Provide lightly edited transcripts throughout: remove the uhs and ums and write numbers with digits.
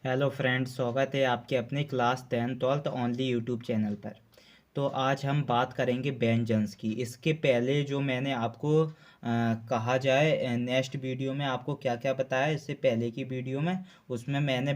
Hello friends, स्वागत है आपके अपने class 10 12th only YouTube channel पर। तो आज हम बात करेंगे व्यंजन्स की। इसके पहले जो मैंने आपको कहा जाए नेक्स्ट वीडियो में आपको क्या क्या बताया, इससे पहले की वीडियो में उसमें मैंने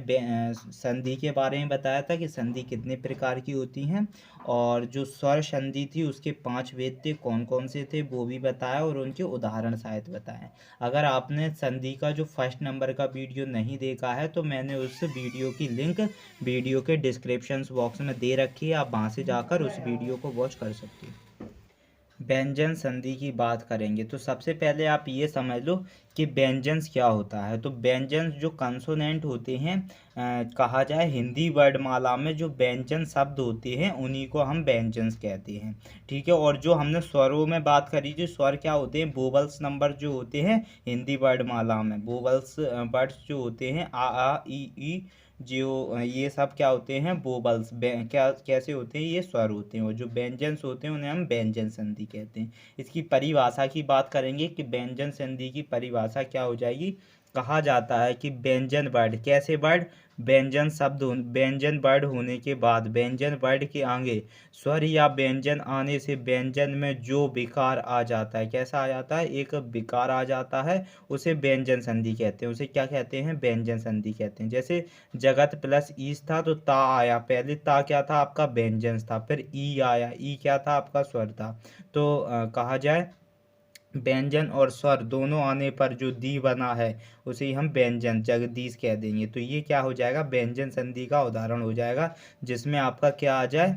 संधि के बारे में बताया था कि संधि कितने प्रकार की होती हैं, और जो स्वर संधि थी उसके 5 भेद थे, कौन कौन से थे वो भी बताया और उनके उदाहरण सहित बताए। अगर आपने संधि का जो फर्स्ट नंबर का वीडियो नहीं देखा है तो मैंने उस वीडियो की लिंक वीडियो के डिस्क्रिप्शन बॉक्स में दे रखी है, आप वहाँ से जाकर उस वीडियो को वॉच कर सकते हो। व्यंजन संधि की बात करेंगे तो सबसे पहले आप ये समझ लो कि व्यंजन्स क्या होता है। तो व्यंजन्स जो कंसोनेंट होते हैं, कहा जाए हिंदी वर्णमाला में जो व्यंजन शब्द होते हैं उन्हीं को हम व्यंजन्स कहते हैं। ठीक है। और जो हमने स्वरों में बात करी, जो स्वर क्या होते हैं, वोवल्स नंबर जो होते हैं हिंदी वर्णमाला में, वोवल्स वर्ड्स जो होते हैं आ ई जो ये सब क्या होते हैं, वोवल्स। क्या कैसे होते हैं, ये स्वर होते हैं, और जो व्यंजन्स होते हैं उन्हें हम व्यंजन संधि कहते हैं। इसकी परिभाषा की बात करेंगे कि व्यंजन संधि की परिभाषा क्या हो जाएगी। कहा जाता है कि व्यंजन वर्ड, कैसे वर्ड, व्यंजन शब्द व्यंजन वर्ड होने के बाद व्यंजन वर्ड के आगे स्वर या व्यंजन आने से व्यंजन में जो विकार आ जाता है, कैसा आ जाता है, एक विकार आ जाता है, उसे व्यंजन संधि कहते हैं। उसे क्या कहते हैं, व्यंजन संधि कहते हैं। जैसे जगत प्लस ईस था तो ता आया, पहले ता क्या था आपका, व्यंजन था, फिर ई आया, ई क्या था आपका, स्वर था। तो कहा जाए व्यंजन और स्वर दोनों आने पर जो दी बना है उसे ही हम व्यंजन जगदीश कह देंगे। तो ये क्या हो जाएगा, व्यंजन संधि का उदाहरण हो जाएगा, जिसमें आपका क्या आ जाए,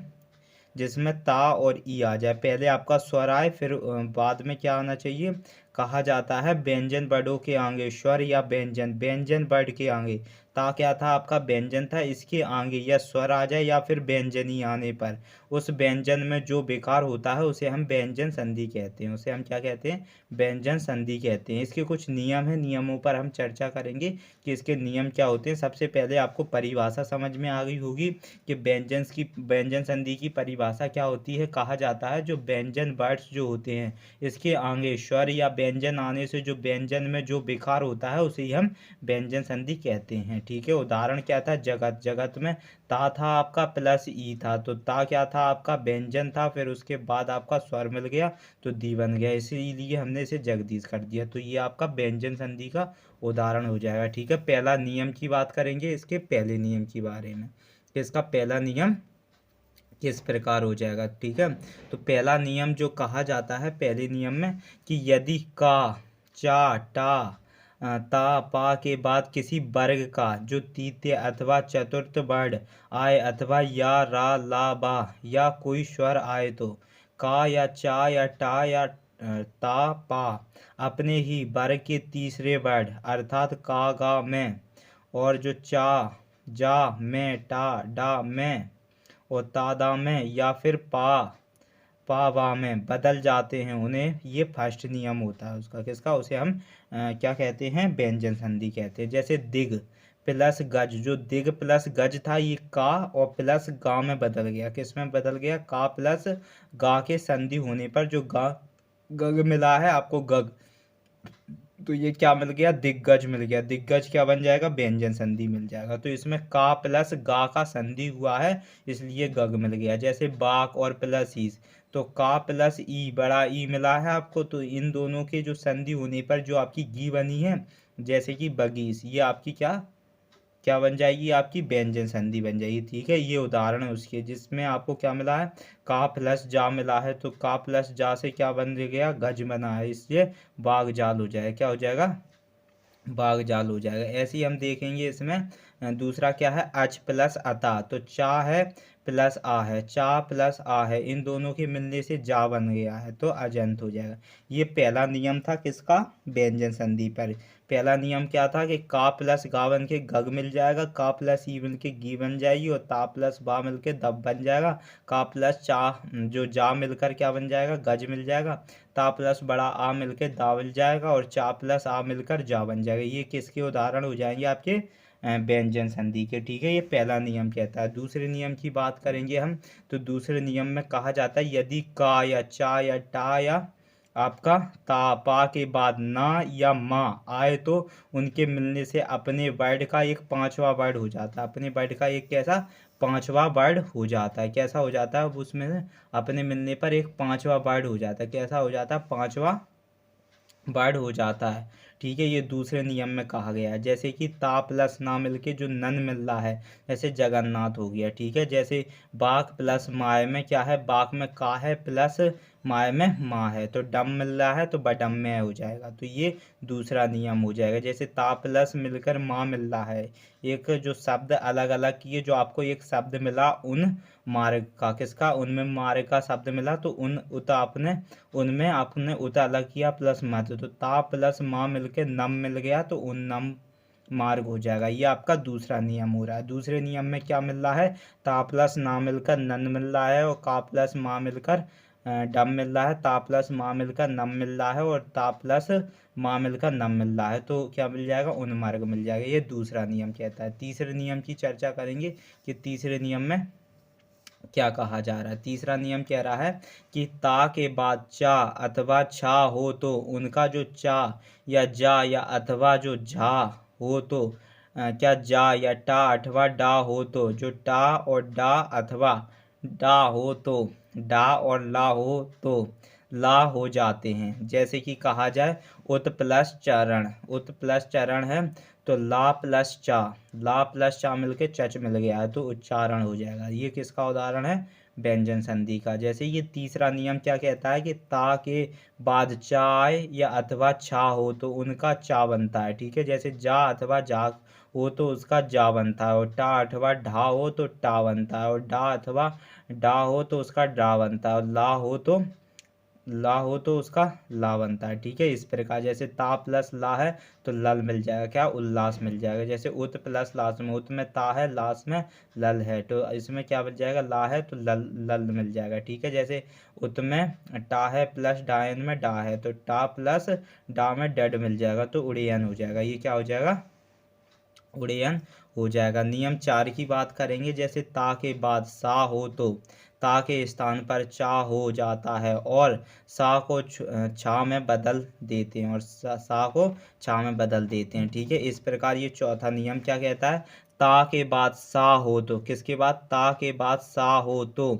जिसमें ता और ई आ जाए। पहले आपका स्वर आए, फिर बाद में क्या आना चाहिए, कहा जाता है व्यंजन वर्डों के आगे स्वर या व्यंजन, व्यंजन वर्ड के आगे ता क्या था आपका, व्यंजन था, इसके आगे या स्वर आ जाए या फिर व्यंजनी आने पर उस व्यंजन में जो विकार होता है उसे हम व्यंजन संधि कहते हैं। उसे हम क्या कहते हैं, व्यंजन संधि कहते हैं। इसके कुछ नियम हैं, नियमों पर हम चर्चा करेंगे कि इसके नियम क्या होते हैं। सबसे पहले आपको परिभाषा समझ में आ गई होगी कि व्यंजन संधि की परिभाषा क्या होती है। कहा जाता है जो व्यंजन वर्ड्स जो होते हैं इसके आगे स्वर या व्यंजन आने से जो व्यंजन में जो विकार होता है उसे ही हम व्यंजन संधि कहते हैं। ठीक है। उदाहरण क्या था, जगत, जगत में ता था आपका प्लस ई था, तो ता क्या था आपका, व्यंजन था, फिर उसके बाद आपका स्वर मिल गया तो दी बन गया, इसीलिए हमने इसे जगदीश कर दिया। तो ये आपका व्यंजन संधि का उदाहरण हो जाएगा। ठीक है। पहला नियम की बात करेंगे, इसके पहले नियम के बारे में, इसका पहला नियम किस प्रकार हो जाएगा। ठीक है। तो पहला नियम जो कहा जाता है पहले नियम में कि यदि का, चा, टा, ता, पा के बाद किसी वर्ग का जो तृतीय अथवा चतुर्थ वर्ण आए अथवा या रा ला बा या कोई स्वर आए तो का या चा या टा या ता पा अपने ही वर्ग के तीसरे वर्ण अर्थात का गा में और जो चा जा में टा डा में और तादा में या फिर पा वा में बदल जाते हैं, उन्हें ये फर्स्ट नियम होता है उसका, किसका, उसे हम क्या कहते हैं, व्यंजन संधि कहते हैं। जैसे दिग प्लस गज, जो दिग प्लस गज था ये का और प्लस गा में बदल गया, किस में बदल गया, का प्लस गा के संधि होने पर जो गा गग मिला है आपको, गग, तो ये क्या मिल गया, दिग्गज मिल गया। दिग्गज क्या बन जाएगा, व्यंजन संधि मिल जाएगा। तो इसमें का प्लस गा का संधि हुआ है इसलिए गग मिल गया। जैसे बाक और प्लस ईस, तो का प्लस ई, बड़ा ई मिला है आपको, तो इन दोनों के जो संधि होने पर जो आपकी गी बनी है, जैसे कि बगीस, ये आपकी क्या क्या बन जाएगी, आपकी व्यंजन संधि बन जाएगी। ठीक है। ये उदाहरण है उसके जिसमें आपको क्या मिला है, का प्लस जा मिला है, तो का प्लस जा से क्या बन गया, गज बना है, इसलिए बाग जाल हो जाएगा, क्या हो जाएगा, बाग जाल हो जाएगा। ऐसे ही हम देखेंगे इसमें दूसरा क्या है, अच प्लस अता, तो चा है प्लस आ है, चा प्लस आ है, इन दोनों के मिलने से जा बन गया है तो अजंत हो जाएगा। ये पहला नियम था किसका, व्यंजन संधि पर। पहला नियम क्या था कि का प्लस गा बन के गग मिल जाएगा, का प्लस ई बन के गी बन जाएगी और ता प्लस बा मिल के दब बन जाएगा, का प्लस चा जो जा मिलकर क्या बन जाएगा, गज मिल जाएगा, ता प्लस बड़ा आ मिलकर दा मिल जाएगा और चा प्लस आ मिलकर जा बन जाएगा। ये किसके उदाहरण हो जाएंगे, आपके व्यंजन संधि के। ठीक है। ये पहला नियम कहता है। दूसरे नियम की बात करेंगे हम, तो दूसरे नियम में कहा जाता है यदि का या चा या टा या आपका ता पा के बाद ना या मा आए तो उनके मिलने से अपने वर्ड का एक पांचवा वर्ड हो जाता है। अपने वर्ड का एक कैसा पांचवा वर्ड हो जाता है। कैसा हो जाता है? उसमें से अपने मिलने पर एक पांचवा वर्ड हो जाता है। कैसा हो जाता है? पांचवा वर्ड हो जाता है। ठीक है, ये दूसरे नियम में कहा गया है। जैसे कि ता प्लस ना मिलके जो नन मिल रहा है, जैसे जगन्नाथ हो गया। ठीक है, जैसे बाघ प्लस माय में क्या है? बाघ में का है प्लस माय में माँ है, तो डम मिल रहा है तो बडम्य हो जाएगा। तो ये दूसरा नियम हो जाएगा। जैसे ता प्लस मिलकर माँ मिल रहा है, एक जो शब्द अलग अलग किए, जो आपको एक शब्द मिला उन मार्ग का, किसका? उनमें मार्ग का शब्द मिला, तो उन उत आपने उनमें आपने उत अलग किया प्लस मत, तो ता प्लस माँ मिलके नम मिल गया, तो उन नम मार्ग हो जाएगा। ये आपका दूसरा नियम हो रहा है। दूसरे नियम में क्या मिल रहा है? ता प्लस ना मिलकर नन मिल रहा है, और का प्लस माँ मिलकर डम मिल रहा है। ता प्लस माँ मिलकर नम मिल रहा है, और ता प्लस माँ मिलकर नम मिल रहा है, तो क्या मिल जाएगा? उन मार्ग मिल जाएगा। ये दूसरा नियम कहता है। तीसरे नियम की चर्चा करेंगे कि तीसरे नियम में क्या कहा जा रहा है। तीसरा नियम कह रहा है कि ता के बाद चा अथवा छा हो तो उनका जो चा या जा या अथवा जो झा हो तो क्या जा या टा अथवा डा हो तो जो टा और डा अथवा डा हो तो डा और ला हो तो ला हो जाते हैं। जैसे कि कहा जाए उत प्लस चरण, उत प्लस चरण है तो ला प्लस चा मिलके चच मिल गया है, तो उच्चारण हो जाएगा। ये किसका उदाहरण है? व्यंजन संधि का। जैसे ये तीसरा नियम क्या कहता है कि ता के बाद चाय या अथवा छा हो तो उनका चा बनता है। ठीक है, जैसे जा अथवा जा हो तो उसका जा बनता है, और टा अथवा ढा हो तो टा बनता है, और डा अथवा डा हो तो उसका डा बनता है, और ला हो तो उसका ला बनता है। ठीक है, इस प्रकार जैसे ता प्लस ला है तो लल मिल जाएगा, क्या? उल्लास मिल जाएगा। जैसे उत प्लस लास में, उत में ता है, लास में लल है, तो इसमें क्या बन जाएगा? ला है तो लल लल मिल जाएगा। ठीक है, जैसे उत में टा है प्लस डायन में डा है, तो टा प्लस डा में डड मिल जाएगा, तो उड़ियन हो जाएगा। ये क्या हो जाएगा? उड़यन हो जाएगा। नियम 4 की बात करेंगे। जैसे ता के बाद सा हो तो ता के स्थान पर चा हो जाता है, और सा को छा में बदल देते हैं, और सा को छा में बदल देते हैं। ठीक है, इस प्रकार ये चौथा नियम क्या कहता है? ता के बाद सा हो तो, किसके बाद? ता के बाद सा हो तो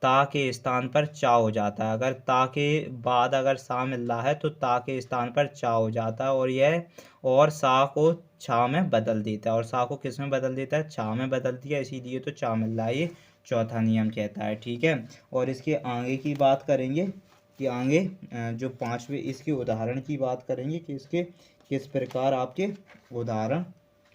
ता के स्थान पर चा हो जाता है। अगर ता के बाद अगर सा मिल रहा है तो ता के स्थान पर चा हो जाता है, और यह और सा को छा में बदल देता है, और सा को किस में बदल देता है? छा में बदल दिया, इसीलिए तो चा मिल रहा है। ये चौथा नियम कहता है। ठीक है, और इसके आगे की बात करेंगे कि आगे जो पांचवे इसके उदाहरण की बात करेंगे कि इसके किस प्रकार आपके उदाहरण।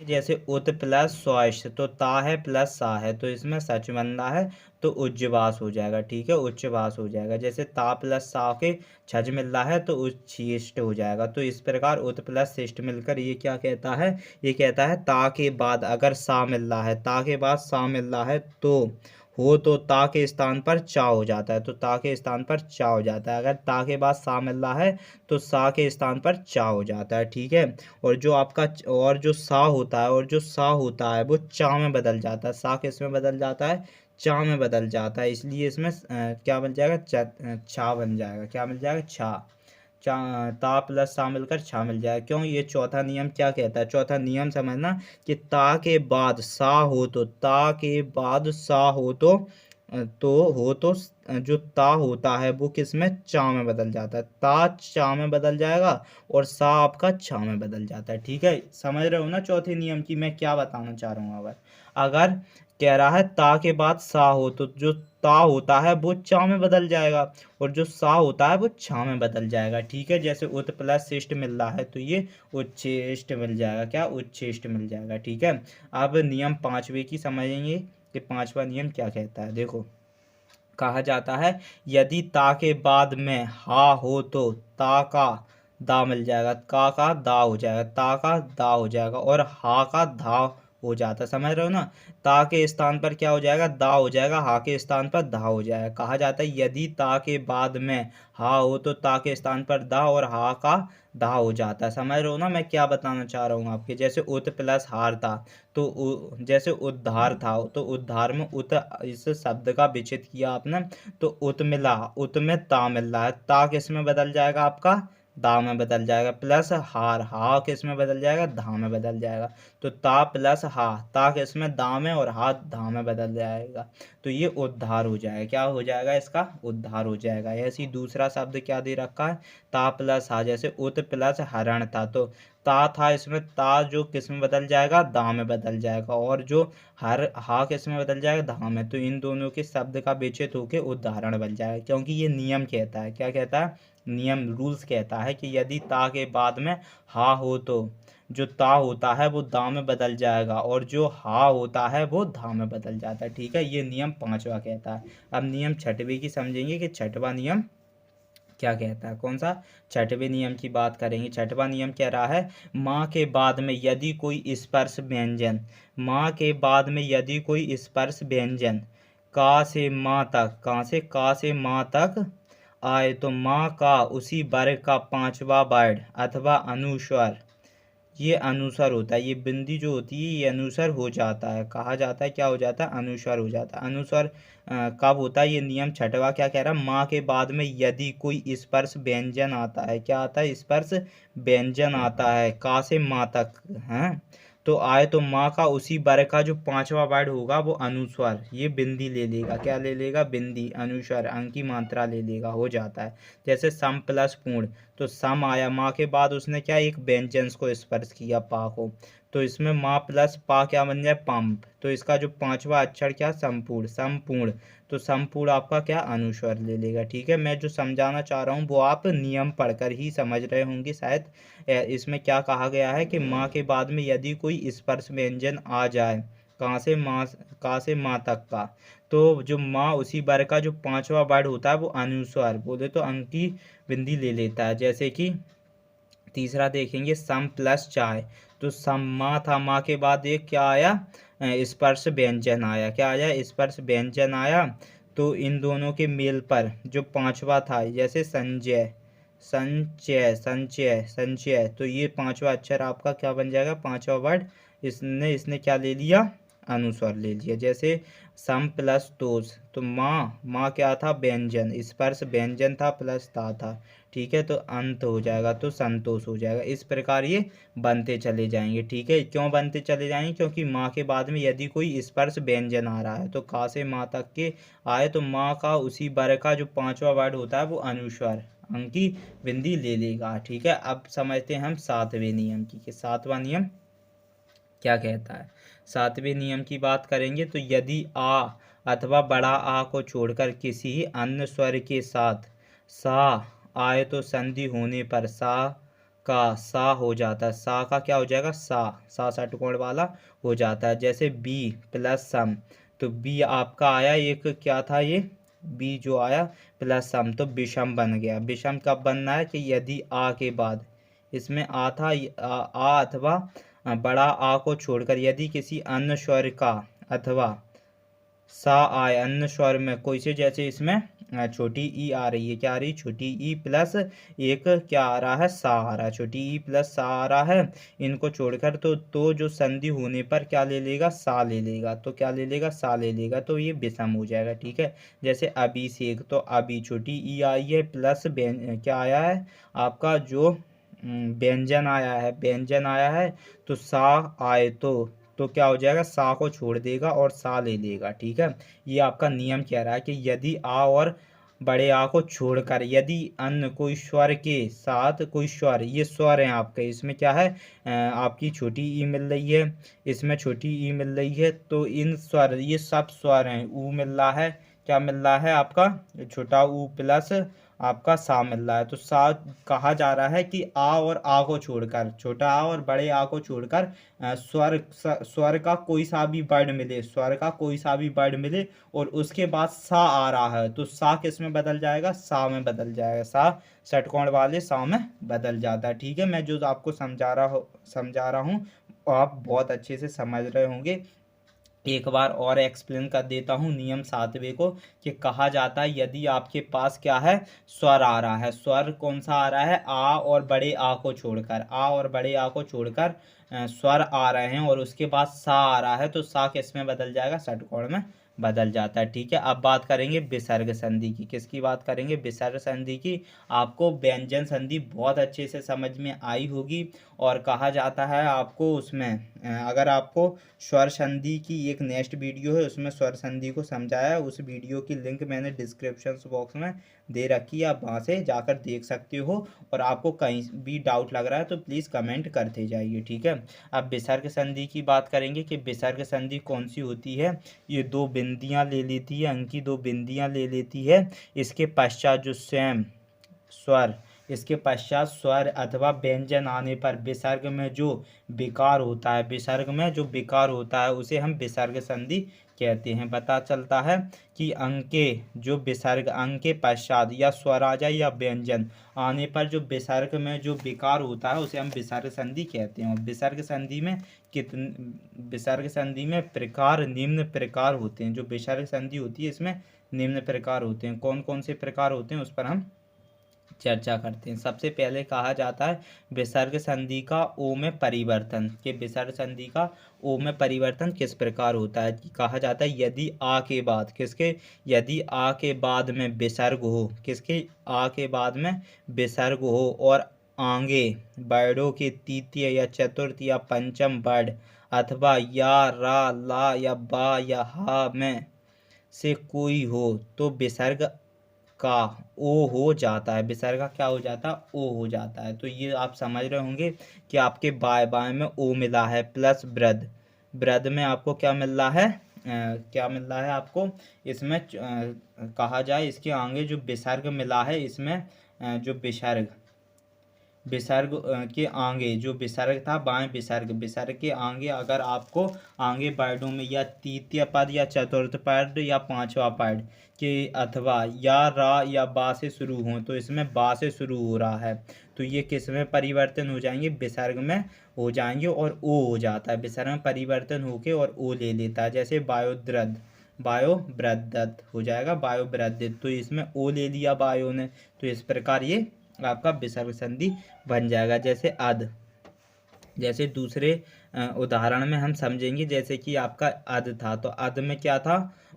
जैसे उत प्लस स्वाश तो ता है प्लस सा है, तो इसमें सच बन रहा है, तो उज्जवास हो जाएगा। ठीक है, उच्चवास हो जाएगा। जैसे ता प्लस सा के छज मिल रहा है तो उच्छिष्ट हो जाएगा। तो इस प्रकार उत प्लस शिष्ट मिलकर ये क्या कहता है? ये कहता है ता के बाद अगर सा मिल रहा है, ता के बाद सा मिल रहा है तो हो तो ता के स्थान पर चा हो जाता है, तो ता के स्थान पर चा हो जाता है। अगर ता के बाद सा मिल रहा है तो सा के स्थान पर चा हो जाता है। ठीक है, और जो आपका और जो सा होता है, और जो सा होता है वो चा में बदल जाता है। सा किस में बदल जाता है? चा में बदल जाता है, इसलिए इसमें क्या बन जाएगा? छा बन जाएगा। क्या मिल जाएगा? छा। चा ता प्लस सा मिलकर छा मिल जाएगा। क्यों? ये चौथा नियम क्या कहता है? चौथा नियम समझना कि ता के बाद सा हो तो, ता के बाद सा हो तो जो ता होता है वो किस में? चा में बदल जाता है। ता चा में बदल जाएगा, और सा आपका छा में बदल जाता है। ठीक है, समझ रहे हो ना चौथे नियम की मैं क्या बताना चाह रहा हूँ? अगर कह रहा है ता के बाद सा हो तो जो ता होता है वो चा में बदल जाएगा, और जो सा होता है वो छा में बदल जाएगा। ठीक है, जैसे उत प्लस शिष्ट मिल रहा है तो ये उच्छिष्ट मिल जाएगा। क्या? उच्छिष्ट मिल जाएगा। ठीक है, अब नियम पांचवे की समझेंगे कि पांचवा नियम क्या कहता है। देखो, कहा जाता है यदि ता के बाद में हा हो तो ता का दा मिल जाएगा, का दा हो जाएगा, ता का दा हो जाएगा, और हा का धा हो जाता है, समझ रहे हो ना। ता के स्थान पर क्या हो जाएगा, दा हो जाएगा, हा के स्थान पर धा हो जाएगा। कहा जाता है यदि ता के बाद में हा हो तो ता के स्थान पर दा और हा का धा हो जाता है। समझ रहे हो ना मैं क्या बताना चाह रहा हूँ आपके। जैसे उत प्लस हार था तो जैसे उद्धार था तो उद्धार में उत, इस शब्द का विच्छेद किया आपने तो उत मिला, उत में ता मिल रहा है, ता किस में बदल जाएगा आपका, दा में बदल जाएगा, प्लस हार, हा किस में बदल जाएगा, धा में बदल जाएगा। तो ता प्लस हा, ता किस में, दा में, और हा धा में बदल जाएगा। तो ये उद्धार हो जाएगा। क्या हो जाएगा, इसका उद्धार हो जाएगा। ऐसे ही दूसरा शब्द क्या दे रखा है, ता प्लस हा, जैसे उत प्लस हरण था तो ता था, इसमें ता जो किस में बदल जाएगा, दा में बदल जाएगा, और जो हर हा किस में बदल जाएगा, धा में। तो इन दोनों के शब्द का विच्छेद होकर उदाहरण बन जाएगा, क्योंकि ये नियम कहता है। क्या कहता है, नियम, रूल्स कहता है कि यदि ता के बाद में हा हो तो जो ता होता है वो दा में बदल जाएगा, और जो हा होता है वो धा में बदल जाता है। ठीक है, ये नियम पांचवा कहता है। अब नियम छठवें की समझेंगे कि छठवां नियम क्या कहता है। कौन सा, छठवें नियम की बात करेंगे। छठवां नियम कह रहा है माँ के बाद में यदि कोई स्पर्श व्यंजन, माँ के बाद में यदि कोई स्पर्श व्यंजन का से माँ तक, कहाँ से, का से माँ तक आए तो माँ का उसी वर्ग का पांचवा वर्ण अथवा अनुस्वर, ये अनुस्वर होता है, ये बिंदी जो होती है ये अनुस्वर हो जाता है। कहा जाता है क्या हो जाता है, अनुस्वर हो जाता है। अनुस्वर कब होता है, ये नियम छठवा क्या कह रहा है, माँ के बाद में यदि कोई स्पर्श व्यंजन आता है, क्या आता है, स्पर्श व्यंजन आता है, का से माँ तक है तो आए तो माँ का उसी वर्ग का जो पांचवा वर्ड होगा वो अनुस्वर, ये बिंदी ले लेगा। क्या ले लेगा, बिंदी, अनुस्वर, अंक की मात्रा ले लेगा, हो जाता है। जैसे सम प्लस पूर्ण, तो सम आया, माँ के बाद उसने क्या, एक व्यंजन को स्पर्श किया, पा को, तो इसमें माँ प्लस पा क्या बन जाए, पंप। तो इसका जो पांचवा अक्षर क्या, संपूर्ण, संपूर्ण, तो संपूर्ण आपका क्या, अनुस्वर ले लेगा। ठीक है, मैं जो समझाना चाह रहा हूँ वो आप नियम पढ़कर ही समझ रहे होंगे शायद। इसमें क्या कहा गया है कि माँ के बाद में यदि कोई स्पर्श व्यंजन आ जाए, कहाँ से, माँ, कहाँ से माँ तक का, तो जो माँ उसी वर्ग का जो पांचवा वर्ड होता है वो अनुस्वर, बोले तो अंक की बिंदी ले लेता है। जैसे कि तीसरा देखेंगे सम प्लस चाय, तो सम, माँ था, माँ के बाद एक क्या आया, स्पर्श व्यंजन आया। क्या आया, स्पर्श व्यंजन आया। तो इन दोनों के मेल पर जो पांचवा था, जैसे संजय, संचय, संचय, संचय, तो ये पांचवा अक्षर आपका क्या बन जाएगा, पांचवा वर्ड, इसने इसने क्या ले लिया, अनुस्वर ले लिया। जैसे सम प्लस तोष, तो माँ, माँ क्या था, व्यंजन, स्पर्श व्यंजन था, प्लस ता था। ठीक है, तो अंत हो जाएगा तो संतोष हो जाएगा। इस प्रकार ये बनते चले जाएंगे। ठीक है, क्यों बनते चले जाएंगे, क्योंकि माँ के बाद में यदि कोई स्पर्श व्यंजन आ रहा है तो का से माँ तक के आए तो माँ का उसी वर्ग का जो पांचवा वर्ड होता है वो अनुस्वर, अंक की बिंदी ले लेगा। ठीक है, अब समझते हैं हम सातवें नियम की, कि सातवां नियम क्या कहता है। सातवें नियम की बात करेंगे तो यदि आ अथवा बड़ा आ को छोड़कर किसी अन्य स्वर के साथ सा आए तो संधि होने पर सा का सा हो जाता है। सा का क्या हो जाएगा, सा षटकोण वाला हो जाता है। जैसे बी प्लस सम, तो बी आपका आया एक क्या था, ये बी जो आया प्लस सम तो विषम बन गया। विषम कब बनना है, कि यदि आ के बाद इसमें आ था, आ अथवा बड़ा आ को छोड़कर यदि किसी अन्य स्वर का अथवा सा आए, अन्य स्वर में कोई से, जैसे इसमें छोटी ई आ रही है, क्या आ रही है, छोटी ई प्लस एक क्या आ रहा है, सा आ रहा है, छोटी ई प्लस सा आ रहा है, इनको छोड़कर तो जो संधि होने पर क्या ले लेगा, सा ले लेगा। तो क्या ले लेगा, सा ले लेगा, तो ये विषम हो जाएगा। ठीक है, जैसे अभिषेक, तो अभी छोटी ई आई है प्लस क्या आया है आपका, जो व्यंजन आया है, व्यंजन आया है तो सा आए तो क्या हो जाएगा, सा को छोड़ देगा और सा ले लेगा। ठीक है, ये आपका नियम कह रहा है कि यदि आ और बड़े आ को छोड़कर यदि अन्य कोई स्वर के साथ कोई स्वर, ये स्वर हैं आपके, इसमें क्या है, आपकी छोटी ई मिल रही है, इसमें छोटी ई मिल रही है, तो इन स्वर, ये सब स्वर हैं, ऊ मिल रहा है, क्या मिल रहा है आपका, छोटा ऊ प्लस आपका सा मिल रहा है। तो सा कहा जा रहा है कि आ और आ को छोड़कर, छोटा आ और बड़े आ को छोड़कर स्वर का कोई सा भी वर्ड मिले, स्वर का कोई सा भी वर्ड मिले और उसके बाद सा आ रहा है तो सा किस में बदल जाएगा, सा में बदल जाएगा। सा षटकोण वाले सा में बदल जाता है। ठीक है, मैं जो आपको समझा रहा हूँ आप बहुत अच्छे से समझ रहे होंगे। एक बार और एक्सप्लेन कर देता हूँ नियम 7वें को, कि कहा जाता है यदि आपके पास क्या है, स्वर आ रहा है, स्वर कौन सा आ रहा है, आ और बड़े आ को छोड़कर, आ और बड़े आ को छोड़कर स्वर आ रहे हैं और उसके बाद सा आ रहा है, तो सा किस में बदल जाएगा, षटकोण में बदल जाता है। ठीक है, अब बात करेंगे विसर्ग संधि की। किसकी बात करेंगे, विसर्ग संधि की। आपको व्यंजन संधि बहुत अच्छे से समझ में आई होगी। और कहा जाता है आपको उसमें अगर आपको स्वर संधि की एक नेक्स्ट वीडियो है, उसमें स्वर संधि को समझाया है, उस वीडियो की लिंक मैंने डिस्क्रिप्शन बॉक्स में दे रखी है, आप वहाँ से जाकर देख सकते हो। और आपको कहीं भी डाउट लग रहा है तो प्लीज़ कमेंट करते जाइए। ठीक है, अब विसर्ग संधि की बात करेंगे कि विसर्ग संधि कौन सी होती है। ये दो बिंदियाँ ले लेती है, अंक की दो बिंदियाँ ले लेती है। इसके पश्चात जो स्वयं स्वर, इसके पश्चात स्वर अथवा व्यंजन आने पर विसर्ग में जो विकार होता है, विसर्ग में जो विकार होता है उसे हम विसर्ग संधि कहते हैं। पता चलता है कि अंक के जो विसर्ग, अंक के पश्चात या स्वर आ जाए या व्यंजन आने पर जो विसर्ग में जो विकार होता है उसे हम विसर्ग संधि कहते हैं। और विसर्ग संधि में विसर्ग संधि में प्रकार निम्न प्रकार होते हैं। जो विसर्ग संधि होती है इसमें निम्न प्रकार होते हैं। कौन कौन से प्रकार होते हैं उस पर हम चर्चा करते हैं। सबसे पहले कहा जाता है विसर्ग संधि का ओ में परिवर्तन, कि विसर्ग संधि का ओ में परिवर्तन किस प्रकार होता है। कहा जाता है यदि आ के बाद, किसके, यदि आ के बाद में विसर्ग हो, किसके, आ के बाद में विसर्ग हो और आगे वर्णों के तृतीय या चतुर्थ या पंचम वर्ण अथवा या, रा, ला या बा या हा में से कोई हो तो विसर्ग का ओ हो जाता है। विसर्ग का क्या हो जाता है, ओ हो जाता है। तो ये आप समझ रहे होंगे कि आपके बाएं बाएं में ओ मिला है, प्लस ब्रद, ब्रद में आपको क्या मिल रहा है, क्या मिल रहा है आपको इसमें कहा जाए इसके आगे जो विसर्ग मिला है, इसमें जो विसर्ग, विसर्ग के आगे जो विसर्ग था, बाएं विसर्ग, विसर्ग के आगे अगर आपको आगे वर्णों में या तृतीय पद या चतुर्थ पद या पांचवा पद के अथवा या, रा या बा से शुरू हो, तो इसमें बा से शुरू हो रहा है तो ये किस में परिवर्तन हो जाएंगे, विसर्ग में हो जाएंगे और ओ हो जाता है। विसर्ग में परिवर्तन होके और ओ ले लेता है। जैसे वायोद्रद, वायोवृद्धत हो जाएगा, वायोवृद्धित, तो इसमें ओ ले लिया वायु ने, तो इस प्रकार ये आपका विसर्ग संधि बन जाएगा। जैसे अध, जैसे दूसरे उदाहरण में हम समझेंगे, जैसे कि आपका अध था, तो अध में क्या था,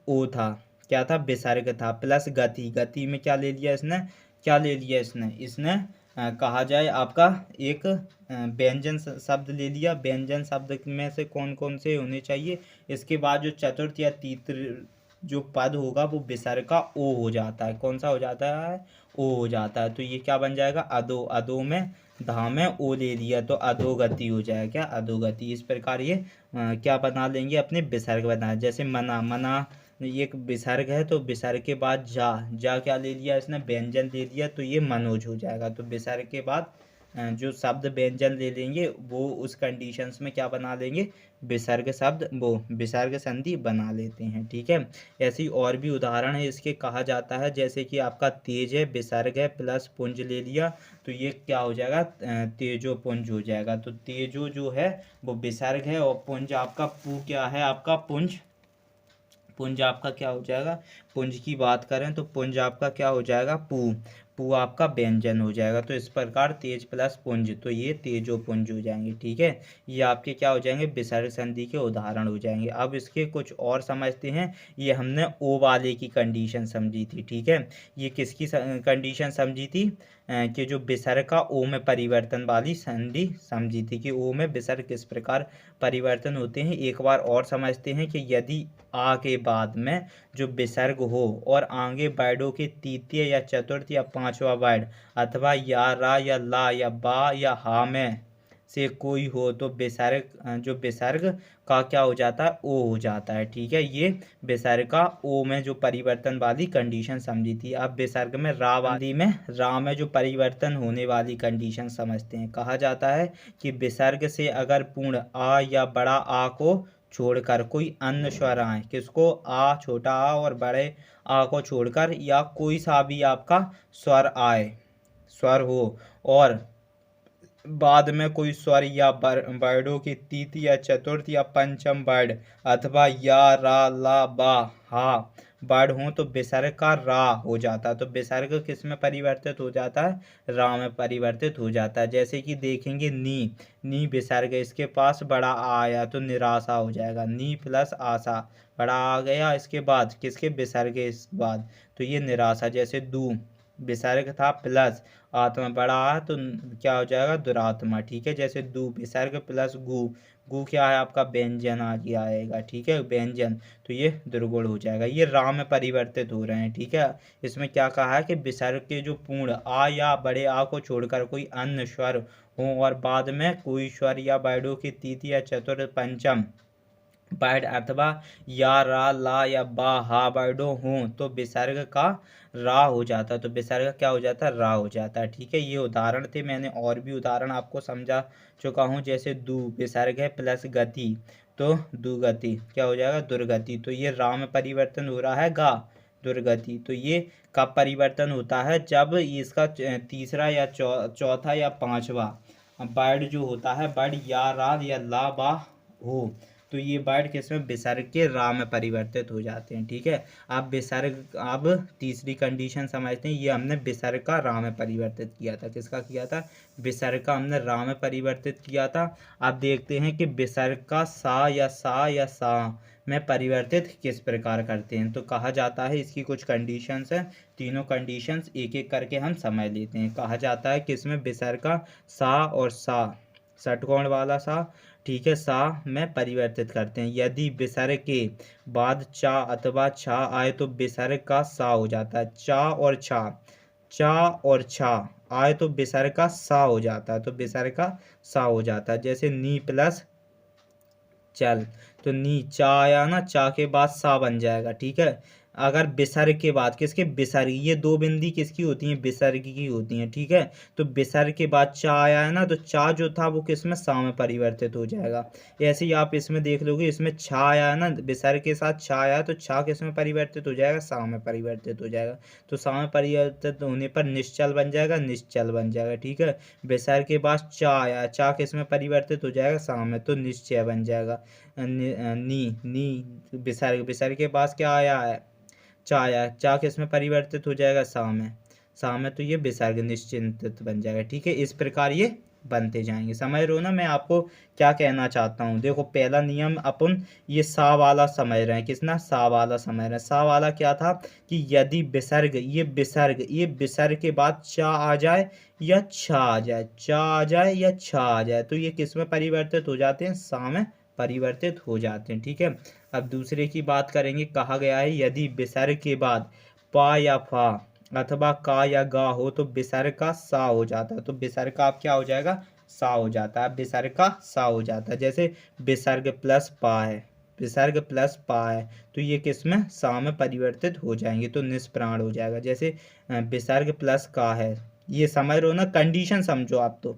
ओ था, क्या था, विसर्ग था, प्लस गति, गति में क्या ले लिया इसने, क्या ले लिया इसने, इसने कहा जाए आपका एक व्यंजन शब्द ले लिया। व्यंजन शब्द में से कौन कौन से होने चाहिए, इसके बाद जो चतुर्थ या तीसरे जो पद होगा वो विसर्ग का ओ हो जाता है। कौन सा हो जाता है, ओ हो जाता है। तो ये क्या बन जाएगा, अधो, अधो में धा में ओ ले लिया तो अधोगति हो जाएगा, क्या, अधोगति। इस प्रकार ये क्या बना लेंगे, अपने विसर्ग बना। जैसे मना, मना एक विसर्ग है तो विसर्ग के बाद जा, जा क्या ले लिया इसने, व्यंजन ले लिया, तो ये मनोज हो जाएगा। तो विसर्ग के बाद जो शब्द व्यंजन ले लेंगे वो उस कंडीशंस में क्या बना लेंगे, विसर्ग शब्द, वो विसर्ग संधि बना लेते हैं। ठीक है, ऐसी और भी उदाहरण है इसके। कहा जाता है जैसे कि आपका तेज है, विसर्ग है, प्लस पुंज ले लिया तो ये क्या हो जाएगा, तेजो पुंज हो जाएगा। तो तेजो जो है वो विसर्ग है और पुंज आपका पू क्या है, आपका पुंज, पुंज आपका क्या हो जाएगा, पुंज की बात करें तो पुंज आपका क्या हो जाएगा, पू, पू आपका व्यंजन हो जाएगा। तो इस प्रकार तेज प्लस पुंज, तो ये तेजो पुंज हो जाएंगे। ठीक है, ये आपके क्या हो जाएंगे, विसर्ग संधि के उदाहरण हो जाएंगे। अब इसके कुछ और समझते हैं। ये हमने ओ वाले की कंडीशन समझी थी। ठीक है, ये किसकी कंडीशन समझी थी, कि जो विसर्ग का ओ में परिवर्तन वाली संधि समझी थी, कि ओ में विसर्ग किस प्रकार परिवर्तन होते हैं। एक बार और समझते हैं कि यदि आ के बाद में जो विसर्ग हो और आगे वर्णों के तृतीय या चतुर्थ या पांचवा वर्ण अथवा या, रा या ला या बा या हा में से कोई हो तो विसर्ग जो विसर्ग का क्या हो जाता है, ओ हो जाता है। ठीक है, ये विसर्ग का ओ में जो परिवर्तन वाली कंडीशन समझी थी। अब विसर्ग में रा वाली में, रा में जो परिवर्तन होने वाली कंडीशन समझते हैं। कहा जाता है कि विसर्ग से अगर पूर्ण आ या बड़ा आ को छोड़कर कोई अन्य स्वर आए, किसको, आ, छोटा आ और बड़े आ को छोड़कर, या कोई सा भी आपका स्वर आए, स्वर हो और बाद में कोई स्वर या वर्णों की तृतीय या चतुर्थ या पंचम वर्ण अथवा या रा ला बा हा वर्ण हो तो विसर्ग का रा हो जाता है। तो विसर्ग किस में परिवर्तित हो जाता है? रा में परिवर्तित हो जाता है। जैसे कि देखेंगे नी विसर्ग, इसके पास बड़ा आ आया तो निराशा हो जाएगा। नी प्लस आशा, बड़ा आ गया इसके बाद, किसके? विसर्ग इस बाद, तो ये निराशा। जैसे दू विसर्ग था प्लस आत्मा, बड़ा आ तो क्या हो जाएगा? दुरात्मा। ठीक है। जैसे दू विसर्ग प्लस गु, गु क्या है आपका? व्यंजन आ गया आएगा। ठीक है, व्यंजन, तो ये दुर्गुण हो जाएगा। ये रा में परिवर्तित हो रहे हैं। ठीक है। इसमें क्या कहा है कि विसर्ग के जो पूर्ण आ या बड़े आ को छोड़कर कोई अन्य स्वर हो और बाद में कोई स्वर या वर्णों की तृतीय या चतुर्थ पंचम वर्ण अथवा या रा ला या बा हा वर्णों हों तो विसर्ग का रा हो जाता है। तो विसर्ग क्या हो जाता है? रा हो जाता है। ठीक है। ये उदाहरण थे, मैंने और भी उदाहरण आपको समझा चुका हूँ। जैसे दू विसर्ग है प्लस गति, तो दुगति क्या हो जाएगा? दुर्गति। तो ये रा में परिवर्तन हो रहा है गा, दुर्गति। तो ये कब परिवर्तन होता है? जब इसका तीसरा या चौथा या पांचवा वर्ण जो होता है, वर्ण या रा या ला बा हो, तो ये वर्ड किसमें? विसर्ग के रा में परिवर्तित हो जाते हैं। ठीक है। आप विसर्ग, अब तीसरी कंडीशन समझते हैं। ये हमने विसर्ग का रा में परिवर्तित किया था। किसका किया था? विसर्ग का हमने रा में परिवर्तित किया था। अब देखते हैं कि विसर्ग का सा या सा में परिवर्तित किस प्रकार करते हैं। तो कहा जाता है, इसकी कुछ कंडीशंस हैं, तीनों कंडीशंस एक एक करके हम समझ लेते हैं। कहा जाता है कि इसमें विसर्ग का सा और सा, षटकोण वाला सा, ठीक है, सा में परिवर्तित करते हैं। यदि विसर्ग के बाद चा अथवा छा आए तो विसर्ग का सा हो जाता है। चा और छा आए तो विसर्ग का सा हो जाता है। तो विसर्ग का सा हो जाता है। जैसे नी प्लस चल, तो नी चा आया ना, चा के बाद सा बन जाएगा। ठीक है। अगर विसर्ग के बाद, किसके? विसर्ग, ये दो बिंदी किसकी होती हैं? विसर्ग की होती हैं। ठीक है। तो विसर्ग के बाद चा आया है ना, तो चा जो था वो किसमें? सा में परिवर्तित हो जाएगा। ऐसे ही आप इसमें देख लोगे, इसमें छा आया है ना, विसर्ग के साथ छा आया तो छा किसमें परिवर्तित हो जाएगा? सा में परिवर्तित हो जाएगा। तो सा में परिवर्तित होने पर निश्चल बन जाएगा, निश्चल बन जाएगा। ठीक है। विसर्ग के बाद चा आया, चा किसमें परिवर्तित हो जाएगा? सा में, तो निश्चय बन जाएगा। नी विसर्ग के पास क्या आया है? चा आया, चा किस में परिवर्तित हो जाएगा? सा में, सा में, तो ये विसर्ग निश्चिंत बन जाएगा। ठीक है। इस प्रकार ये बनते जाएंगे। समझ रहे हो ना मैं आपको क्या कहना चाहता हूँ? देखो, पहला नियम अपन ये सा वाला समझ रहे हैं। किसना? सा वाला समझ रहे हैं। सा वाला क्या था कि यदि विसर्ग, ये विसर्ग के बाद चा आ जाए या छा आ जाए, चा आ जाए या छा आ जाए, तो ये किस में परिवर्तित हो जाते हैं? सा में परिवर्तित हो जाते हैं। ठीक है। अब दूसरे की बात करेंगे। कहा गया है यदि विसर्ग के बाद पा या फा अथवा का या गा हो तो विसर्ग का सा हो जाता है। तो विसर्ग का आप क्या हो जाएगा? सा हो जाता है। विसर्ग का सा हो जाता है। जैसे विसर्ग प्लस पा है, विसर्ग प्लस पा है, तो ये किस में? सा में परिवर्तित हो जाएंगे, तो निष्प्राण हो जाएगा। जैसे विसर्ग प्लस का है, ये समझ रहे हो ना? कंडीशन समझो आप। तो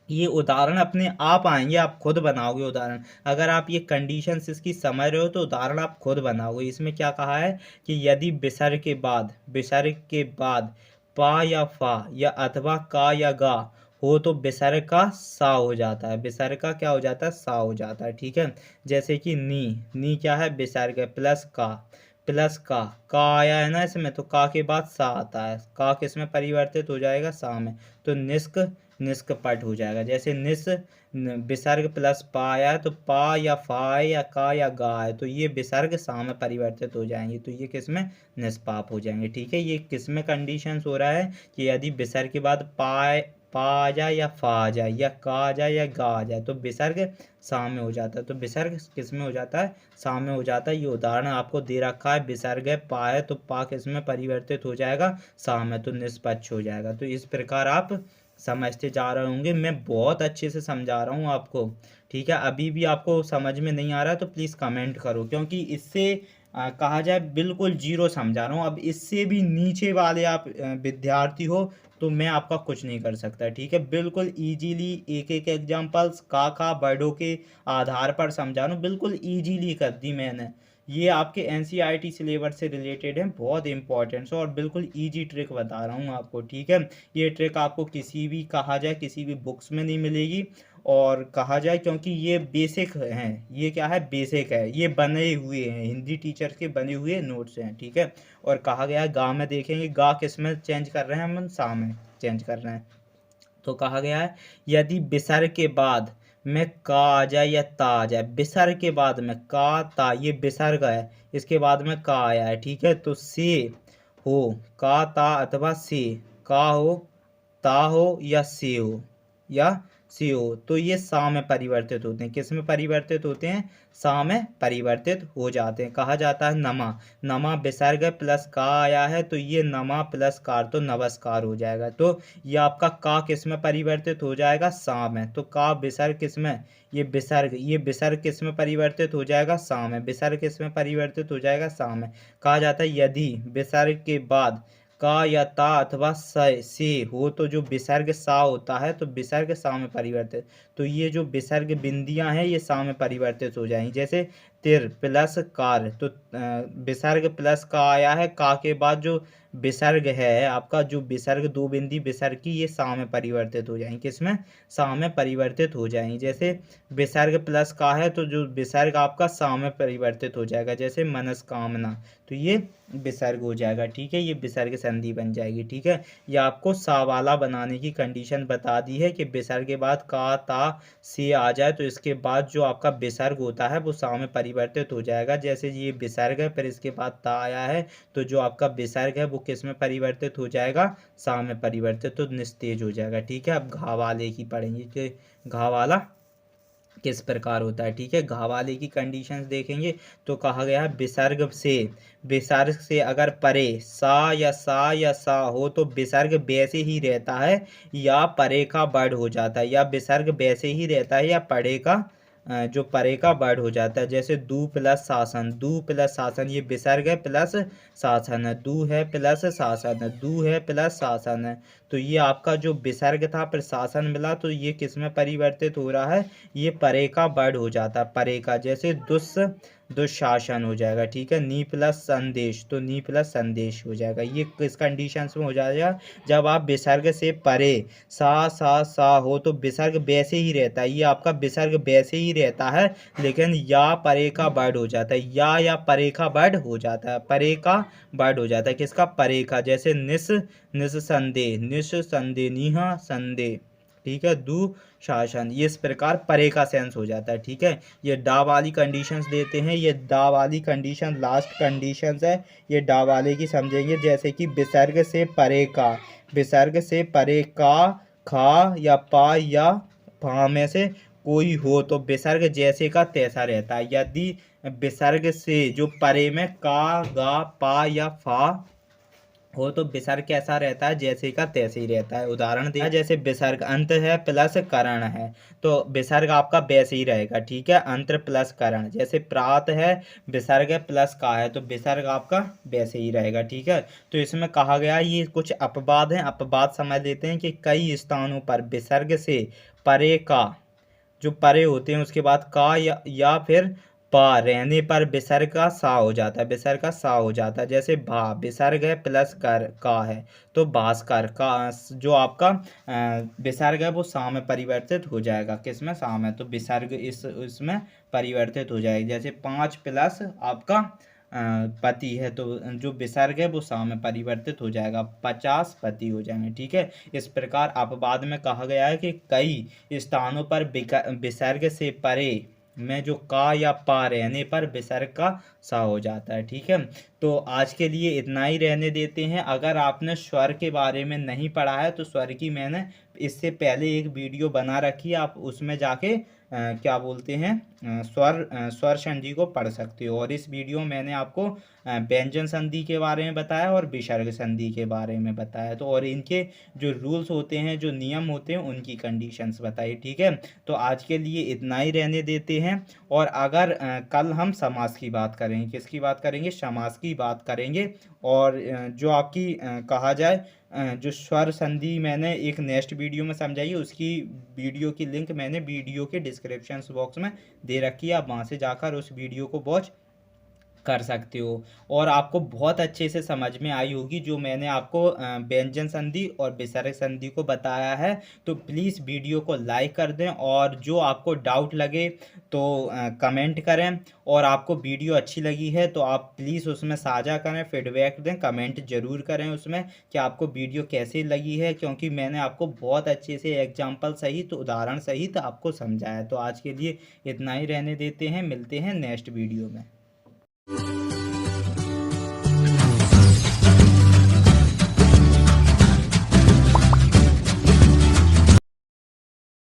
ये उदाहरण अपने आप आएंगे, आप खुद बनाओगे उदाहरण। अगर आप ये कंडीशंस इसकी समझ रहे हो तो उदाहरण आप खुद बनाओगे। इसमें क्या कहा है कि यदि विसर्ग के बाद पा या फा या अथवा का या गा हो तो विसर्ग का सा हो जाता है। विसर्ग का क्या हो जाता है? सा हो जाता है। ठीक है। जैसे कि नी क्या है? विसर्ग है प्लस का आया है ना इसमें, तो का के बाद सा आता है। का किस में परिवर्तित हो जाएगा? सा में, तो निष्कपट हो जाएगा। जैसे विसर्ग प्लस पा आया है तो पा या फा है या का या गा है, तो ये विसर्ग सा में परिवर्तित हो जाएंगे, तो ये किस में? निष्पाप हो जाएंगे। ठीक है। ये किस में कंडीशन हो रहा है कि यदि विसर्ग के बाद पा आ जाए या फा आ जाए या का आ जाए या गा आ जाए तो विसर्ग सा में हो जाता है। तो विसर्ग किस में हो जाता है? सा में हो जाता है। ये उदाहरण आपको दे रखा है। विसर्ग है पा है तो पा किस में परिवर्तित हो जाएगा? सा में, तो निष्पक्ष हो जाएगा। तो इस प्रकार आप समझते जा रहे होंगे। मैं बहुत अच्छे से समझा रहा हूँ आपको। ठीक है। अभी भी आपको समझ में नहीं आ रहा तो प्लीज़ कमेंट करो, क्योंकि इससे कहा जाए बिल्कुल जीरो समझा रहा हूँ। अब इससे भी नीचे वाले आप विद्यार्थी हो तो मैं आपका कुछ नहीं कर सकता। ठीक है। बिल्कुल ईजीली एक एक एग्जाम्पल्स का वर्डों के आधार पर समझा रहा हूँ। बिल्कुल ईजीली कर दी मैंने। ये आपके एनसीईआरटी सिलेबस से रिलेटेड है, बहुत इंपॉर्टेंट और बिल्कुल इजी ट्रिक बता रहा हूँ आपको, ठीक है। ये ट्रिक आपको किसी भी कहा जाए किसी भी बुक्स में नहीं मिलेगी और कहा जाए, क्योंकि ये बेसिक हैं, ये क्या है, बेसिक है, ये बने हुए हैं, हिंदी टीचर के बने हुए नोट्स हैं, ठीक है। और कहा गया है गा में देखेंगे, गा किस में चेंज कर रहे हैं हम, सा में चेंज कर रहे हैं। तो कहा गया है यदि विसर्ग के बाद में का आ जाए या ता आ जाए, विसर्ग के बाद में का ता, ये विसर्ग है, इसके बाद में का आया है, ठीक है। तो से हो, का ता अथवा से, का हो, ता हो या से हो, या से हो, तो ये सा में परिवर्तित होते हैं। किस में परिवर्तित होते हैं, सा में परिवर्तित हो जाते हैं। कहा जाता है नमा, नमा विसर्ग प्लस का आया है तो ये नमा प्लस कार, तो नमस्कार हो जाएगा। तो ये आपका का किस में परिवर्तित हो जाएगा, सा में। तो का विसर्ग किस में, ये विसर्ग किस में परिवर्तित हो जाएगा, सा में। विसर्ग किस में परिवर्तित हो जाएगा, सा में। कहा जाता है यदि विसर्ग के बाद का या ता अथवा से हो तो जो विसर्ग सा होता है तो विसर्ग सा में परिवर्तित, तो ये जो विसर्ग बिंदियां हैं ये सा में परिवर्तित हो जाएंगी। जैसे तिर प्लस कार, तो विसर्ग प्लस का आया है, का के बाद जो विसर्ग है आपका, जो विसर्ग दो बिंदी विसर्ग की, ये सा में परिवर्तित हो जाएंगी। किसमें, सा में परिवर्तित हो जाएंगी। जैसे विसर्ग प्लस का है तो जो विसर्ग आपका सा में परिवर्तित हो जाएगा, जैसे मनस्कामना, तो ये विसर्ग हो जाएगा, ठीक है। ये विसर्ग संधि बन जाएगी, ठीक है। ये आपको सा वाला बनाने की कंडीशन बता दी है कि विसर्ग के बाद का ता से आ जाए तो इसके बाद जो आपका विसर्ग होता है वो सा में परिवर्तित हो जाएगा। जैसे ये विसर्ग है, फिर इसके बाद ता आया है तो जो आपका विसर्ग है वो किस में परिवर्तित हो जाएगा, सा में परिवर्तित, तो निस्तेज हो जाएगा, ठीक है। अब घा वाले की पढ़ेंगे कि घा वाला किस प्रकार होता है, ठीक है। घा वाले की कंडीशंस देखेंगे तो कहा गया है विसर्ग से अगर परे सा हो तो विसर्ग वैसे ही रहता है या परे का बढ़ हो जाता है, या विसर्ग वैसे ही रहता है या परे का जो परे का बढ़ हो जाता है। जैसे दू प्लस शासन, दू प्लस शासन, ये विसर्ग है प्लस शासन है, दू है प्लस शासन है, दू है प्लस शासन है। तो ये आपका जो विसर्ग था फिर शासन मिला तो ये किस में परिवर्तित हो रहा है, ये परे का बढ़ हो जाता है, परे का। जैसे दुशासन हो जाएगा, ठीक है। नी प्लस संदेश, तो नी प्लस संदेश हो जाएगा। ये किस कंडीशंस में हो जाएगा, जब आप विसर्ग से परे सा हो तो विसर्ग वैसे ही रहता है, ये आपका विसर्ग वैसे ही रहता है, लेकिन या परे का बढ़ हो जाता है, या परे का बढ़ हो जाता है, परे का बढ़ हो जाता है। किसका, परे का। जैसे निस संदेह निहा संदेह, ठीक है। दू शासन, ये इस प्रकार परे का सेंस हो जाता है, ठीक है। ये डा वाली कंडीशंस देते हैं, ये डा वाली कंडीशन लास्ट कंडीशंस है, ये डा वाले की समझेंगे। जैसे कि विसर्ग से परे का, विसर्ग से परे का खा या पा या फा में से कोई हो तो विसर्ग जैसे का तैसा रहता है। यदि विसर्ग से जो परे में का गा पा या फा हो तो विसर्ग कैसा रहता है, जैसे का तैसे ही रहता है। उदाहरण दिया, जैसे विसर्ग अंत है प्लस करण है तो विसर्ग आपका वैसे ही रहेगा, ठीक है। अंत प्लस करण, जैसे प्रात है विसर्ग है प्लस का है तो विसर्ग आपका वैसे ही रहेगा, ठीक है। तो इसमें कहा गया ये कुछ अपवाद हैं, अपवाद समझ लेते हैं कि कई स्थानों पर विसर्ग से परे का, जो परे होते हैं उसके बाद का या फिर पा रहने पर विसर्ग का सा हो जाता है, विसर्ग का सा हो जाता है। जैसे भा विसर्ग है प्लस कर का है तो भास्कर का, जो आपका विसर्ग है वो सा में परिवर्तित हो जाएगा। किस में, सा में। तो विसर्ग इसमें परिवर्तित हो जाएगा। जैसे 5 प्लस आपका पति है तो जो विसर्ग है वो सा में परिवर्तित हो जाएगा, 50 पति हो जाएंगे, ठीक है। इस प्रकार अपवाद में कहा गया है कि कई स्थानों पर विसर्ग से परे में जो का या पा रहने पर विसर्ग का सा हो जाता है, ठीक है। तो आज के लिए इतना ही रहने देते हैं। अगर आपने स्वर के बारे में नहीं पढ़ा है तो स्वर की मैंने इससे पहले एक वीडियो बना रखी है, आप उसमें जाके क्या बोलते हैं स्वर संधि को पढ़ सकते हो। और इस वीडियो में मैंने आपको व्यंजन संधि के बारे में बताया और विसर्ग संधि के बारे में बताया, तो और इनके जो रूल्स होते हैं, जो नियम होते हैं, उनकी कंडीशंस बताई, ठीक है। तो आज के लिए इतना ही रहने देते हैं। और अगर कल हम समास की बात करेंगे, किसकी बात करेंगे, समास की बात करेंगे। और जो आपकी कहा जाए जो स्वर संधि मैंने एक नेक्स्ट वीडियो में समझाई है, उसकी वीडियो की लिंक मैंने वीडियो के डिस्क्रिप्शन बॉक्स में दे रखी है, आप वहाँ से जाकर उस वीडियो को वॉच कर सकते हो। और आपको बहुत अच्छे से समझ में आई होगी जो मैंने आपको व्यंजन संधि और विसर्ग संधि को बताया है। तो प्लीज़ वीडियो को लाइक कर दें, और जो आपको डाउट लगे तो कमेंट करें। और आपको वीडियो अच्छी लगी है तो आप प्लीज़ उसमें साझा करें, फीडबैक दें, कमेंट ज़रूर करें उसमें कि आपको वीडियो कैसी लगी है, क्योंकि मैंने आपको बहुत अच्छे से एग्जाम्पल सहित, उदाहरण सहित आपको समझाया। तो आज के लिए इतना ही रहने देते हैं, मिलते हैं नेक्स्ट वीडियो में।